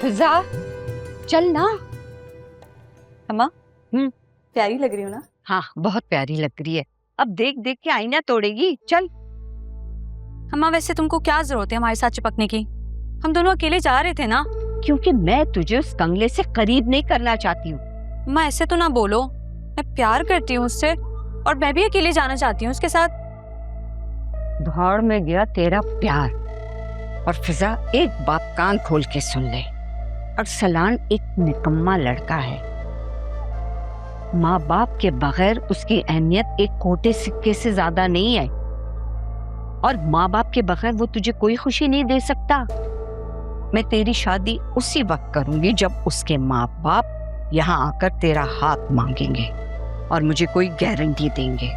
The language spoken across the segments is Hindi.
फिजा चल ना। अम्मा प्यारी लग रही हो ना। हाँ बहुत प्यारी लग रही है। अब देख देख के आईना तोड़ेगी। चल। अम्मा वैसे तुमको क्या जरूरत है हमारे साथ चिपकने की? हम दोनों अकेले जा रहे थे ना। क्योंकि मैं तुझे उस कंगले से करीब नहीं करना चाहती हूँ। अम्मा ऐसे तो ना बोलो, मैं प्यार करती हूँ उससे और मैं भी अकेले जाना चाहती हूँ उसके साथ। भाड़ में गया तेरा प्यार। और फिजा एक बात कान खोल के सुन ले, अरसलान एक निकम्मा लड़का है। माँ बाप के बगैर उसकी अहमियत एक खोटे सिक्के से ज्यादा नहीं है। और माँ बाप के बगैर वो तुझे कोई खुशी नहीं दे सकता। मैं तेरी शादी उसी वक्त करूंगी जब उसके माँ बाप यहाँ आकर तेरा हाथ मांगेंगे और मुझे कोई गारंटी देंगे,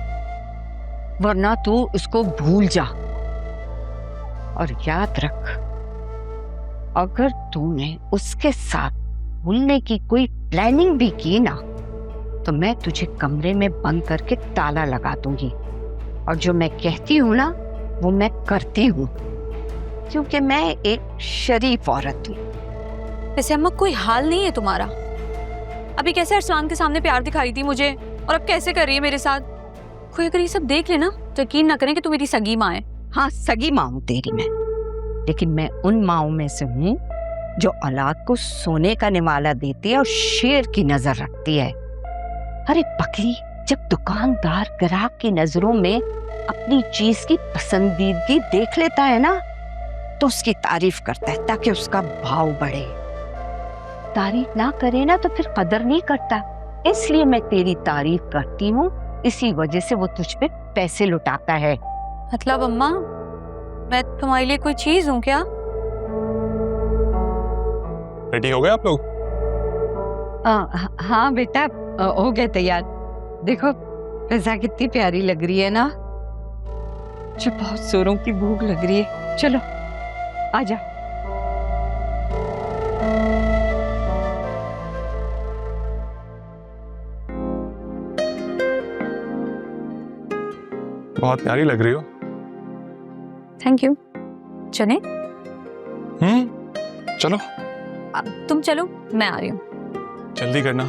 वरना तू उसको भूल जा। और याद रख, अगर तूने उसके साथ भूलने की कोई प्लानिंग भी की ना तो मैं तुझे कमरे में बंद करके ताला लगा दूंगी। और जो मैं कहती हूँ ना वो मैं करती हूँ, क्योंकि मैं एक शरीफ औरत हूँ। वैसे अम्मा कोई हाल नहीं है तुम्हारा। अभी कैसे अरसलान के सामने प्यार दिखाई थी मुझे और अब कैसे कर रही है मेरे साथ। कोई अगर ये सब देख लेना तो यकीन ना करें कि तू मेरी सगी माँ है। हाँ सगी माँ हूँ तेरी मैं, लेकिन मैं उन माँओं में से हूँ जो औलाद को सोने का निवाला देती है और शेर की नजर रखती है। अरे पगली, जब दुकानदार ग्राहक की नजरों में अपनी चीज की पसंदीदगी देख लेता है ना तो उसकी तारीफ करता है ताकि उसका भाव बढ़े। तारीफ ना करे ना तो फिर कदर नहीं करता। इसलिए मैं तेरी तारीफ करती हूँ, इसी वजह से वो तुझ पे पैसे लुटाता है। मतलब अम्मा मैं तुम्हारे लिए कोई चीज हूँ क्या? रेडी हो गए आप लोग? हाँ बेटा हो गए तैयार। देखो फिजा कितनी प्यारी लग रही है ना। मुझे बहुत जोरों की भूख लग रही है। चलो आजा। बहुत प्यारी लग रही हो। Thank you. चले? चलो तुम चलो, मैं आ रही हूँ। जल्दी करना।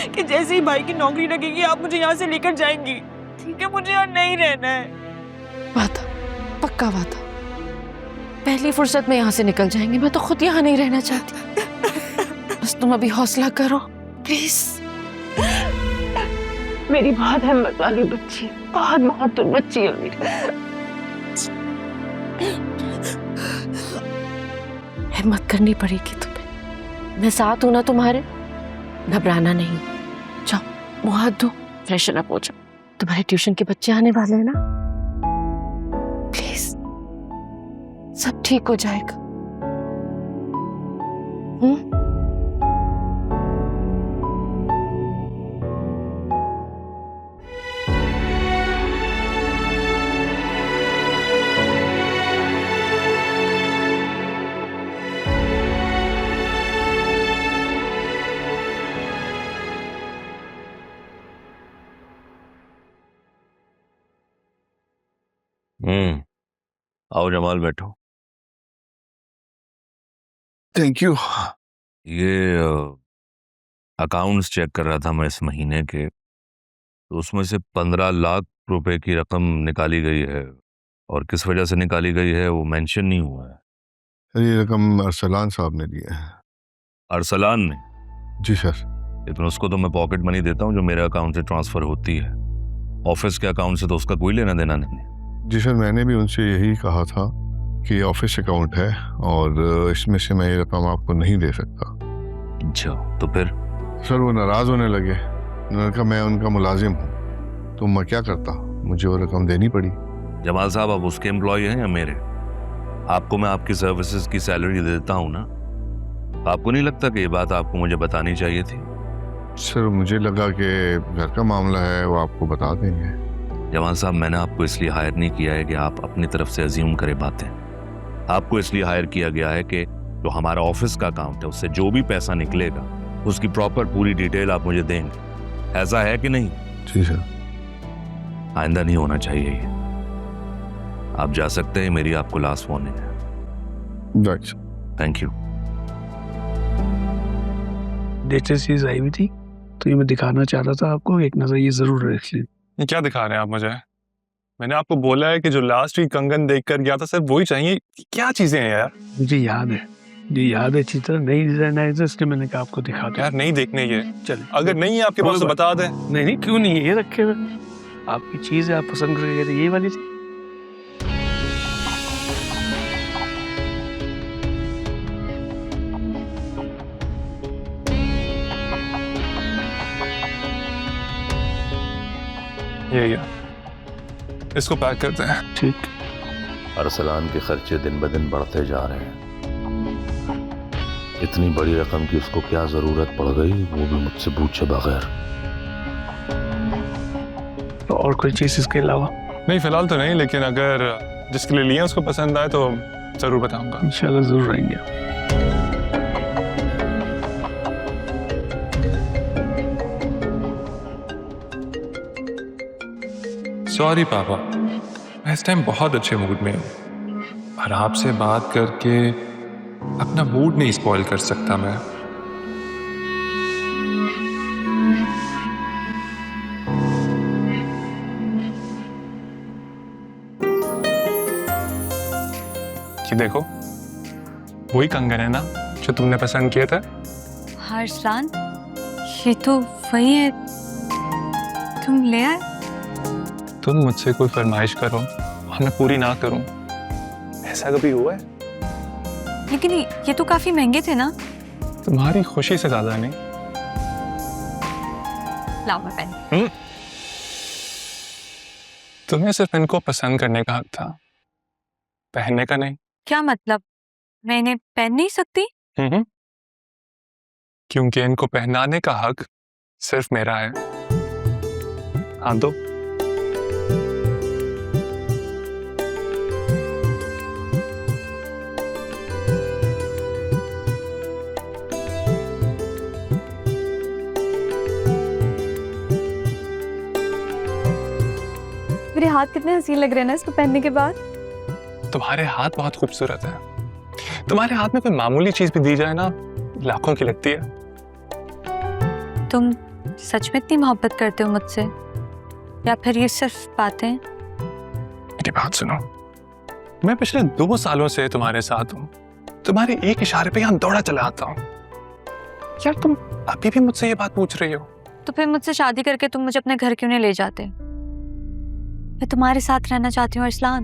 कि जैसे ही भाई की नौकरी लगेगी आप मुझे यहाँ से लेकर जाएंगी, ठीक है? मुझे यहाँ नहीं रहना है। वादा, पक्का वादा। पहली फुर्सत में यहाँ से निकल जाएंगे। मैं तो खुद यहाँ नहीं रहना चाहती। बस तुम अभी हौसला करो प्लीज। मेरी बहुत हिम्मत वाली बच्ची है, बहुत बहादुर बच्ची है मेरी। हिम्मत करनी पड़ेगी तुम्हें। मैं साथ हूं ना तुम्हारे, घबराना नहीं। जाओ मुंह हाथ धो, फ्रेशन अप हो जाओ। तुम्हारे ट्यूशन के बच्चे आने वाले हैं ना, प्लीज सब ठीक हो जाएगा। आओ जमाल, बैठो। Thank you. ये अकाउंट्स चेक कर रहा था मैं इस महीने के, तो उसमें से 15 लाख रुपए की रकम निकाली गई है और किस वजह से निकाली गई है वो मेंशन नहीं हुआ है। ये रकम अरसलान साहब ने दी है। अरसलान ने? जी सर। लेकिन उसको तो मैं पॉकेट मनी देता हूँ जो मेरे अकाउंट से ट्रांसफर होती है। ऑफिस के अकाउंट से तो उसका कोई लेना देना नहीं है। जी सर, मैंने भी उनसे यही कहा था कि ऑफिस अकाउंट है और इसमें से मैं ये रकम आपको नहीं दे सकता। अच्छा, तो फिर? सर वो नाराज होने लगे। उन्होंने कहा मैं उनका मुलाजिम हूँ, तो मैं क्या करता, मुझे वो रकम देनी पड़ी। जमाल साहब, आप उसके एम्प्लॉय हैं या मेरे? आपको मैं आपकी सर्विसेज की सैलरी देता हूँ ना। आपको नहीं लगता कि ये बात आपको मुझे बतानी चाहिए थी? सर मुझे लगा कि घर का मामला है, वो आपको बता देंगे। जवान साहब, मैंने आपको इसलिए हायर नहीं किया है कि आप अपनी तरफ से अज्यूम करें बातें। आपको इसलिए हायर किया गया है कि जो हमारा ऑफिस का अकाउंट है उससे जो भी पैसा निकलेगा उसकी प्रॉपर पूरी डिटेल आप मुझे देंगे। ऐसा है कि नहीं? जी सर। आइंदा नहीं होना चाहिए ये। आप जा सकते हैं, मेरी आपको लास्ट वार्निंग है। राइट। Thank you. लेटेस्ट चीज आई हुई थी तो ये मैं दिखाना चाह रहा था आपको, एक नजर ये जरूर रख लें। ये क्या दिखा रहे हैं आप मुझे? मैंने आपको बोला है कि जो लास्ट वीक कंगन देख कर गया था सिर्फ वही चाहिए। क्या चीजें हैं यार? मुझे याद है, ये याद है अच्छी तरह, नई डिजाइन आई थी इसलिए मैंने कहा आपको दिखा दो। यार नहीं देखने ये। चल अगर नहीं है आपके पास तो बता दें। नहीं नहीं क्यों नहीं है, ये रखे हुए आपकी चीज है, आप पसंद करके गए थे, यही वाली थी। ये इसको पैक करते हैं। ठीक। अरसलान के खर्चे दिन ब दिन बढ़ते जा रहे हैं। इतनी बड़ी रकम की उसको क्या जरूरत पड़ गई, वो भी मुझसे पूछे बगैर। तो और कोई चीज इसके अलावा? नहीं फिलहाल तो नहीं, लेकिन अगर जिसके लिए लिए उसको पसंद आए तो जरूर बताऊंगा। इंशाल्लाह जरूर आएंगे। सॉरी पापा, मैं इस टाइम बहुत अच्छे मूड में हूँ और आपसे बात करके अपना मूड नहीं स्पॉइल कर सकता मैं। ये देखो, वही कंगन है ना जो तुमने पसंद किए थे? हाँ अरसलान, ये तो वही है, तुम ले आए। तुम मुझसे कोई फरमाइश करो और मैं पूरी ना करूं, ऐसा कभी हुआ है? लेकिन ये तो काफी महंगे थे ना। तुम्हारी खुशी से ज्यादा नहीं। लाओ मैं पहन। तुम्हें सिर्फ इनको पसंद करने का हक था, पहनने का नहीं। क्या मतलब, मैं इन्हें पहन नहीं सकती? क्योंकि इनको पहनाने का हक सिर्फ मेरा है। हाँ दो। मेरे हाथ कितने हसीन लग रहे हैं ना इसको पहनने के बाद। तुम्हारे हाथ बहुत खूबसूरत है। तुम्हारे हाथ में कोई मामूली चीज भी दी जाए ना, लाखों की लगती है। तुम सच में इतनी मोहब्बत करते हो मुझसे, या फिर ये सिर्फ बातें? मेरी बात सुनो, मैं पिछले 2 सालों से तुम्हारे साथ हूँ। तुम्हारे एक इशारे पे यहाँ दौड़ा चला आता हूँ। यार तुम अभी भी मुझसे ये बात पूछ रही हो? तो फिर मुझसे शादी करके तुम मुझे अपने घर क्यों नहीं ले जाते? मैं तुम्हारे साथ रहना चाहती हूँ अरसलान।